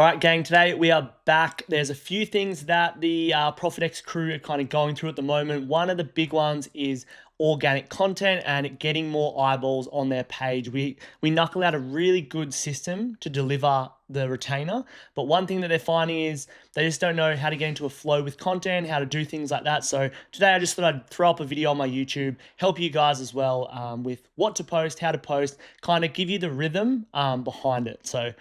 All right, gang, today we are back. There's a few things that the ProfitX crew are kind of going through at the moment. One of the big ones is organic content and getting more eyeballs on their page. We knuckle out a really good system to deliver the retainer, but one thing that they're finding is they just don't know how to get into a flow with content, how to do things like that. So today I just thought I'd throw up a video on my YouTube, help you guys as well with what to post, how to post, kind of give you the rhythm behind it. So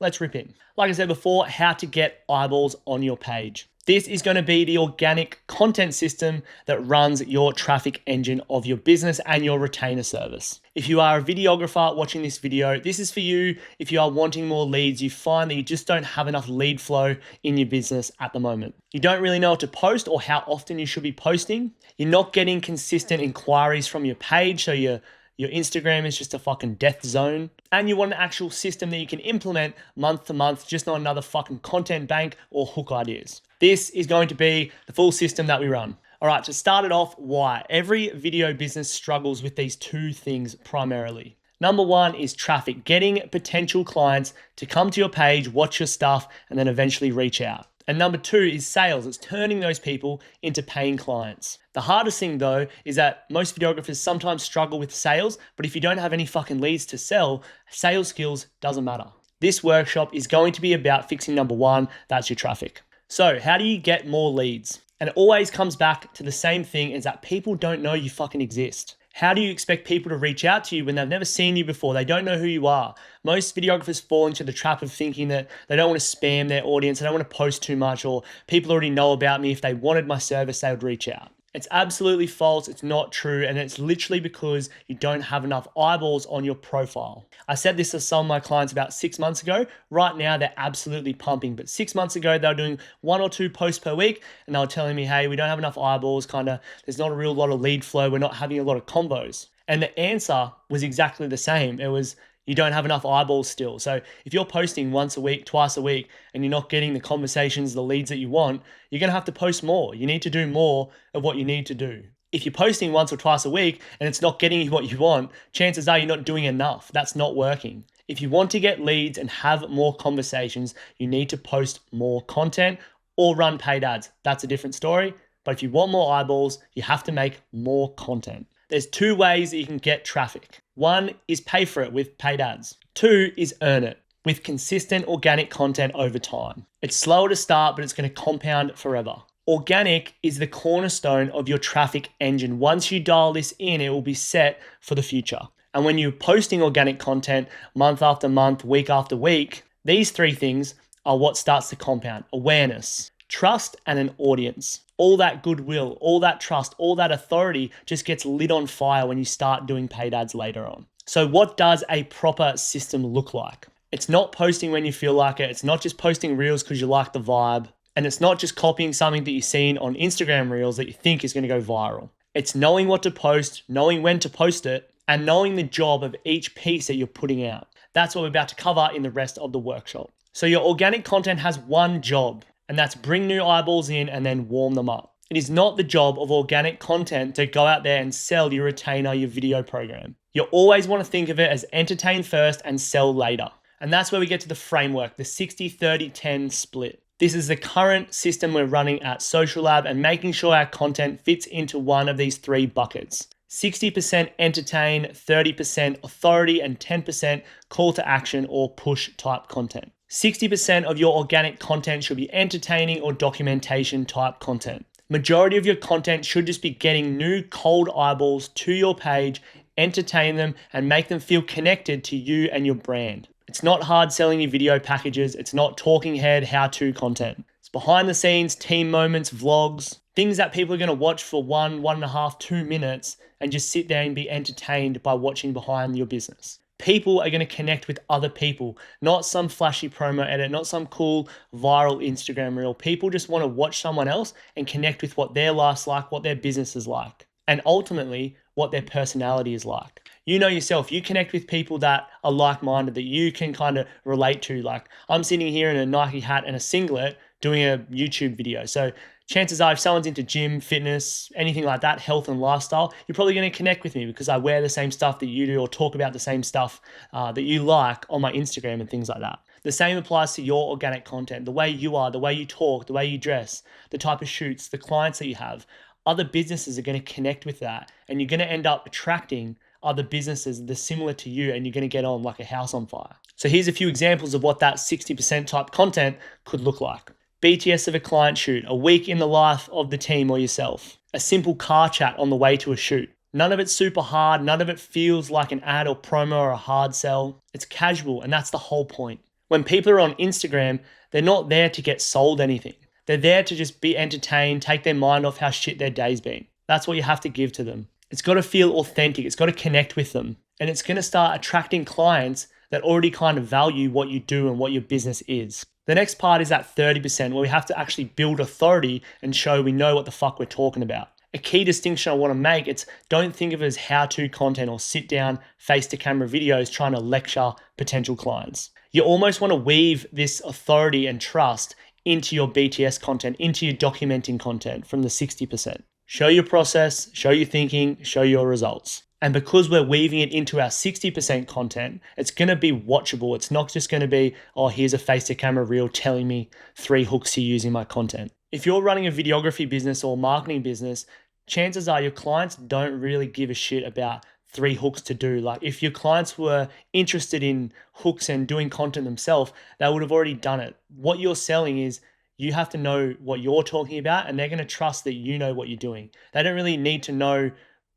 let's rip in. Like I said before, how to get eyeballs on your page. This is going to be the organic content system that runs your traffic engine of your business and your retainer service. If you are a videographer watching this video, this is for you. If you are wanting more leads, you find that you just don't have enough lead flow in your business at the moment. You don't really know what to post or how often you should be posting. You're not getting consistent inquiries from your page, so your Instagram is just a fucking death zone. And you want an actual system that you can implement month to month, just not another fucking content bank or hook ideas. This is going to be the full system that we run. All right, to start it off, why? Every video business struggles with these two things primarily. Number one is traffic, getting potential clients to come to your page, watch your stuff, and then eventually reach out. And number two is sales. It's turning those people into paying clients. The hardest thing though is that most videographers sometimes struggle with sales, but if you don't have any fucking leads to sell, sales skills doesn't matter. This workshop is going to be about fixing number one, that's your traffic. So how do you get more leads? And it always comes back to the same thing, is that people don't know you fucking exist. How do you expect people to reach out to you when they've never seen you before? They don't know who you are. Most videographers fall into the trap of thinking that they don't want to spam their audience, they don't want to post too much, or people already know about me. If they wanted my service, they would reach out. It's absolutely false, it's not true, and it's literally because you don't have enough eyeballs on your profile. I said this to some of my clients about 6 months ago. Right now, they're absolutely pumping, but 6 months ago, they were doing 1 or 2 posts per week, and they were telling me, hey, we don't have enough eyeballs, there's not a real lot of lead flow, we're not having a lot of convos. And the answer was exactly the same. It was, you don't have enough eyeballs still. So if you're posting once a week, twice a week, and you're not getting the conversations, the leads that you want, you're going to have to post more. You need to do more of what you need to do. If you're posting once or twice a week and it's not getting you what you want, chances are you're not doing enough. That's not working. If you want to get leads and have more conversations, you need to post more content or run paid ads. That's a different story. But if you want more eyeballs, you have to make more content. There's 2 ways that you can get traffic. 1 is pay for it with paid ads. 2 is earn it with consistent organic content over time. It's slower to start, but it's going to compound forever. Organic is the cornerstone of your traffic engine. Once you dial this in, it will be set for the future. And when you're posting organic content month after month, week after week, these 3 things are what starts to compound. Awareness, trust, and an audience. All that goodwill, all that trust, all that authority just gets lit on fire when you start doing paid ads later on. So what does a proper system look like? It's not posting when you feel like it. It's not just posting reels because you like the vibe. And it's not just copying something that you've seen on Instagram reels that you think is going to go viral. It's knowing what to post, knowing when to post it, and knowing the job of each piece that you're putting out. That's what we're about to cover in the rest of the workshop. So your organic content has one job, and that's bring new eyeballs in and then warm them up. It is not the job of organic content to go out there and sell your retainer, your video program. You always want to think of it as entertain first and sell later. And that's where we get to the framework, the 60-30-10 split. This is the current system we're running at Social Lab and making sure our content fits into one of these 3 buckets. 60% entertain, 30% authority, and 10% call to action or push type content. 60% of your organic content should be entertaining or documentation type content. Majority of your content should just be getting new cold eyeballs to your page, entertain them, and make them feel connected to you and your brand. It's not hard selling your video packages. It's not talking head how-to content. It's behind the scenes, team moments, vlogs, things that people are going to watch for 1.5, 2 minutes and just sit there and be entertained by watching behind your business. People are going to connect with other people, not some flashy promo edit, not some cool viral Instagram reel. People just want to watch someone else and connect with what their life's like, what their business is like, and ultimately what their personality is like. You know yourself, you connect with people that are like-minded, that you can kind of relate to. Like I'm sitting here in a Nike hat and a singlet doing a YouTube video. So chances are if someone's into gym, fitness, anything like that, health and lifestyle, you're probably going to connect with me because I wear the same stuff that you do or talk about the same stuff that you like on my Instagram and things like that. The same applies to your organic content, the way you are, the way you talk, the way you dress, the type of shoots, the clients that you have. Other businesses are going to connect with that, and you're going to end up attracting other businesses that are similar to you, and you're going to get on like a house on fire. So here's a few examples of what that 60% type content could look like. BTS of a client shoot, a week in the life of the team or yourself, a simple car chat on the way to a shoot. None of it's super hard. None of it feels like an ad or promo or a hard sell. It's casual, and that's the whole point. When people are on Instagram, they're not there to get sold anything. They're there to just be entertained, take their mind off how shit their day's been. That's what you have to give to them. It's got to feel authentic. It's got to connect with them. And it's going to start attracting clients that already kind of value what you do and what your business is. The next part is that 30% where we have to actually build authority and show we know what the fuck we're talking about. A key distinction I want to make, it's don't think of it as how-to content or sit down face-to-camera videos trying to lecture potential clients. You almost want to weave this authority and trust into your BTS content, into your documenting content from the 60%. Show your process, show your thinking, show your results. And because we're weaving it into our 60% content, it's going to be watchable. It's not just going to be, oh, here's a face-to-camera reel telling me 3 hooks to use in my content. If you're running a videography business or marketing business, chances are your clients don't really give a shit about 3 hooks to do. Like if your clients were interested in hooks and doing content themselves, they would have already done it. What you're selling is you have to know what you're talking about, and they're going to trust that you know what you're doing. They don't really need to know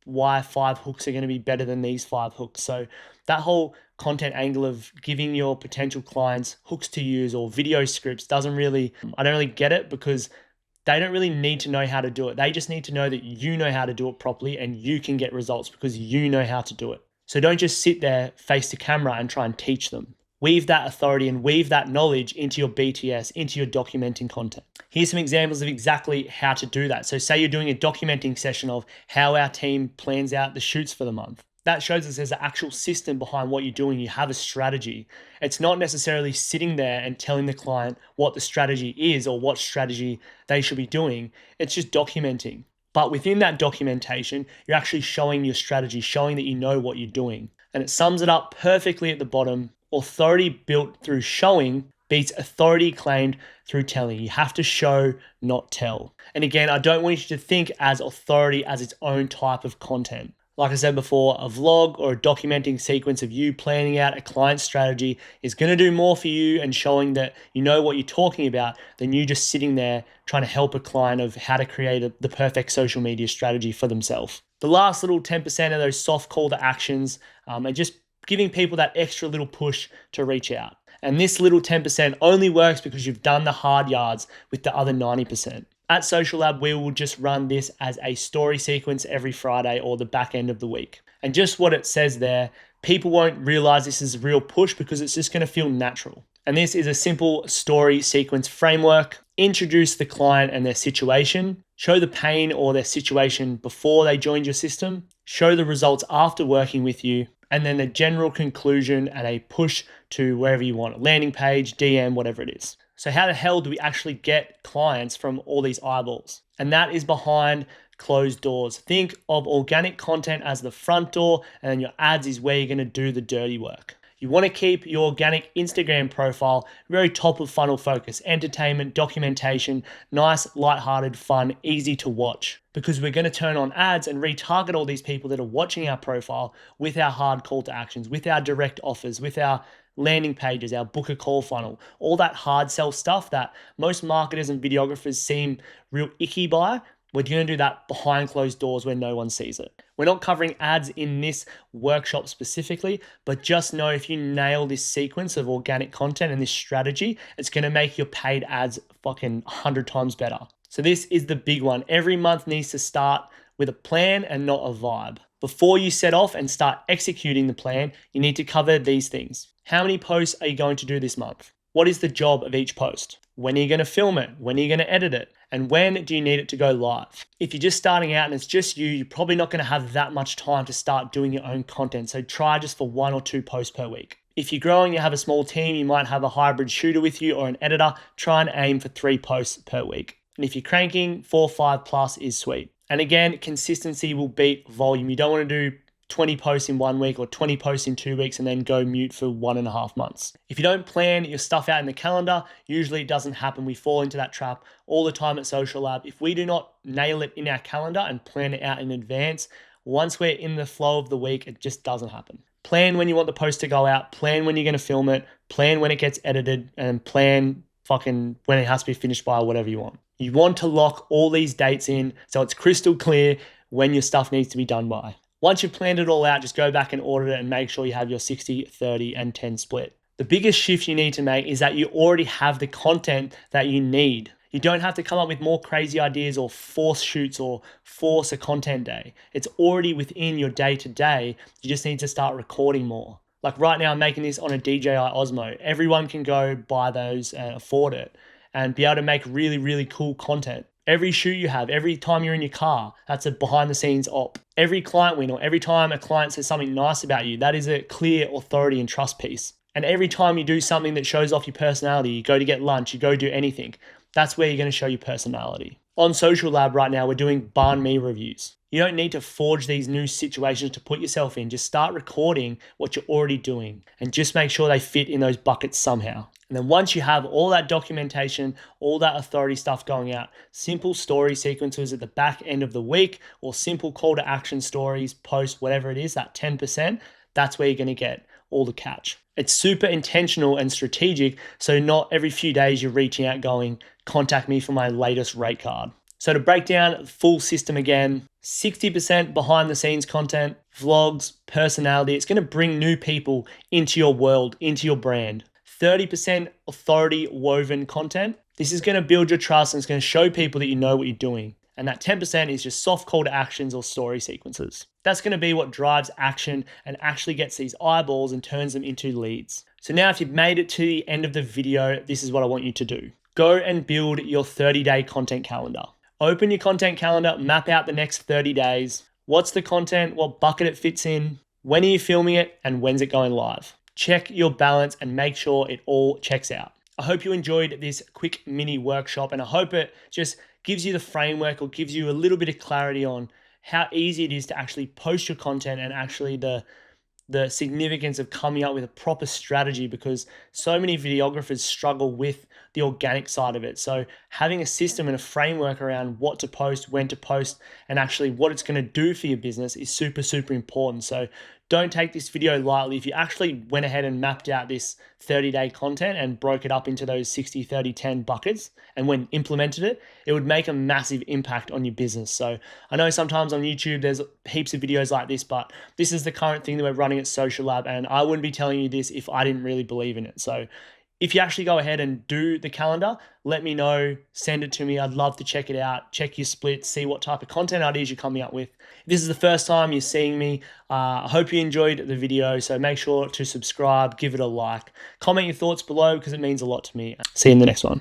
why 5 hooks are going to be better than these 5 hooks. So that whole content angle of giving your potential clients hooks to use or video scripts I don't really get it, because they don't really need to know how to do it. They just need to know that you know how to do it properly and you can get results because you know how to do it. So don't just sit there face to camera and try and teach them. Weave that authority and weave that knowledge into your BTS, into your documenting content. Here's some examples of exactly how to do that. So say you're doing a documenting session of how our team plans out the shoots for the month. That shows us there's an actual system behind what you're doing. You have a strategy. It's not necessarily sitting there and telling the client what the strategy is or what strategy they should be doing. It's just documenting. But within that documentation, you're actually showing your strategy, showing that you know what you're doing. And it sums it up perfectly at the bottom. Authority built through showing beats authority claimed through telling. You have to show, not tell. And again, I don't want you to think as authority as its own type of content. Like I said before, a vlog or a documenting sequence of you planning out a client strategy is going to do more for you and showing that you know what you're talking about than you just sitting there trying to help a client of how to create the perfect social media strategy for themselves. The last little 10% of those soft call to actions are just giving people that extra little push to reach out. And this little 10% only works because you've done the hard yards with the other 90%. At Social Lab, we will just run this as a story sequence every Friday or the back end of the week. And just what it says there, people won't realize this is a real push because it's just going to feel natural. And this is a simple story sequence framework. Introduce the client and their situation. Show the pain or their situation before they joined your system. Show the results after working with you. And then a general conclusion and a push to wherever you want, a landing page, DM, whatever it is. So how the hell do we actually get clients from all these eyeballs? And that is behind closed doors. Think of organic content as the front door, and then your ads is where you're going to do the dirty work. You want to keep your organic Instagram profile very top of funnel focus, entertainment, documentation, nice, lighthearted, fun, easy to watch. Because we're going to turn on ads and retarget all these people that are watching our profile with our hard call to actions, with our direct offers, with our landing pages, our book a call funnel, all that hard sell stuff that most marketers and videographers seem real icky by. We're going to do that behind closed doors where no one sees it. We're not covering ads in this workshop specifically, but just know if you nail this sequence of organic content and this strategy, it's going to make your paid ads fucking 100 times better. So this is the big one. Every month needs to start with a plan and not a vibe. Before you set off and start executing the plan, you need to cover these things. How many posts are you going to do this month? What is the job of each post? When are you going to film it? When are you going to edit it? And when do you need it to go live? If you're just starting out and it's just you, you're probably not going to have that much time to start doing your own content. So try just for 1 or 2 posts per week. If you're growing, you have a small team, you might have a hybrid shooter with you or an editor. Try and aim for 3 posts per week. And if you're cranking, 4 or 5 plus is sweet. And again, consistency will beat volume. You don't want to do 20 posts in 1 week or 20 posts in 2 weeks and then go mute for 1.5 months. If you don't plan your stuff out in the calendar, usually it doesn't happen. We fall into that trap all the time at Social Lab. If we do not nail it in our calendar and plan it out in advance, once we're in the flow of the week, it just doesn't happen. Plan when you want the post to go out, plan when you're going to film it, plan when it gets edited, and plan fucking when it has to be finished by or whatever you want. You want to lock all these dates in so it's crystal clear when your stuff needs to be done by. Once you've planned it all out, just go back and audit it and make sure you have your 60, 30, and 10 split. The biggest shift you need to make is that you already have the content that you need. You don't have to come up with more crazy ideas or force shoots or force a content day. It's already within your day-to-day. You just need to start recording more. Like right now, I'm making this on a DJI Osmo. Everyone can go buy those and afford it and be able to make really, really cool content. Every shoot you have, every time you're in your car, that's a behind the scenes op. Every client win or every time a client says something nice about you, that is a clear authority and trust piece. And every time you do something that shows off your personality, you go to get lunch, you go do anything, that's where you're going to show your personality. On Social Lab right now, we're doing Banh Mi reviews. You don't need to forge these new situations to put yourself in. Just start recording what you're already doing and just make sure they fit in those buckets somehow. And then once you have all that documentation, all that authority stuff going out, simple story sequences at the back end of the week or simple call to action stories, posts, whatever it is, that 10%, that's where you're going to get all the catch. It's super intentional and strategic, so not every few days you're reaching out going, contact me for my latest rate card. So to break down the full system again, 60% behind the scenes content, vlogs, personality. It's going to bring new people into your world, into your brand. 30% authority woven content. This is going to build your trust and it's going to show people that you know what you're doing. And that 10% is just soft call to actions or story sequences. That's going to be what drives action and actually gets these eyeballs and turns them into leads. So now if you've made it to the end of the video, this is what I want you to do. Go and build your 30-day content calendar. Open your content calendar, map out the next 30 days. What's the content, what bucket it fits in, when are you filming it, and when's it going live? Check your balance and make sure it all checks out. I hope you enjoyed this quick mini workshop and I hope it just gives you the framework or gives you a little bit of clarity on how easy it is to actually post your content and actually the significance of coming up with a proper strategy, because so many videographers struggle with the organic side of it. So having a system and a framework around what to post, when to post, and actually what it's going to do for your business is super, super important. So don't take this video lightly. If you actually went ahead and mapped out this 30-day content and broke it up into those 60, 30, 10 buckets and when implemented it, it would make a massive impact on your business. So I know sometimes on YouTube, there's heaps of videos like this, but this is the current thing that we're running at Social Lab. And I wouldn't be telling you this if I didn't really believe in it. So if you actually go ahead and do the calendar, let me know, send it to me. I'd love to check it out, check your splits, see what type of content ideas you're coming up with. If this is the first time you're seeing me, I hope you enjoyed the video. So make sure to subscribe, give it a like, comment your thoughts below because it means a lot to me. See you in the next one.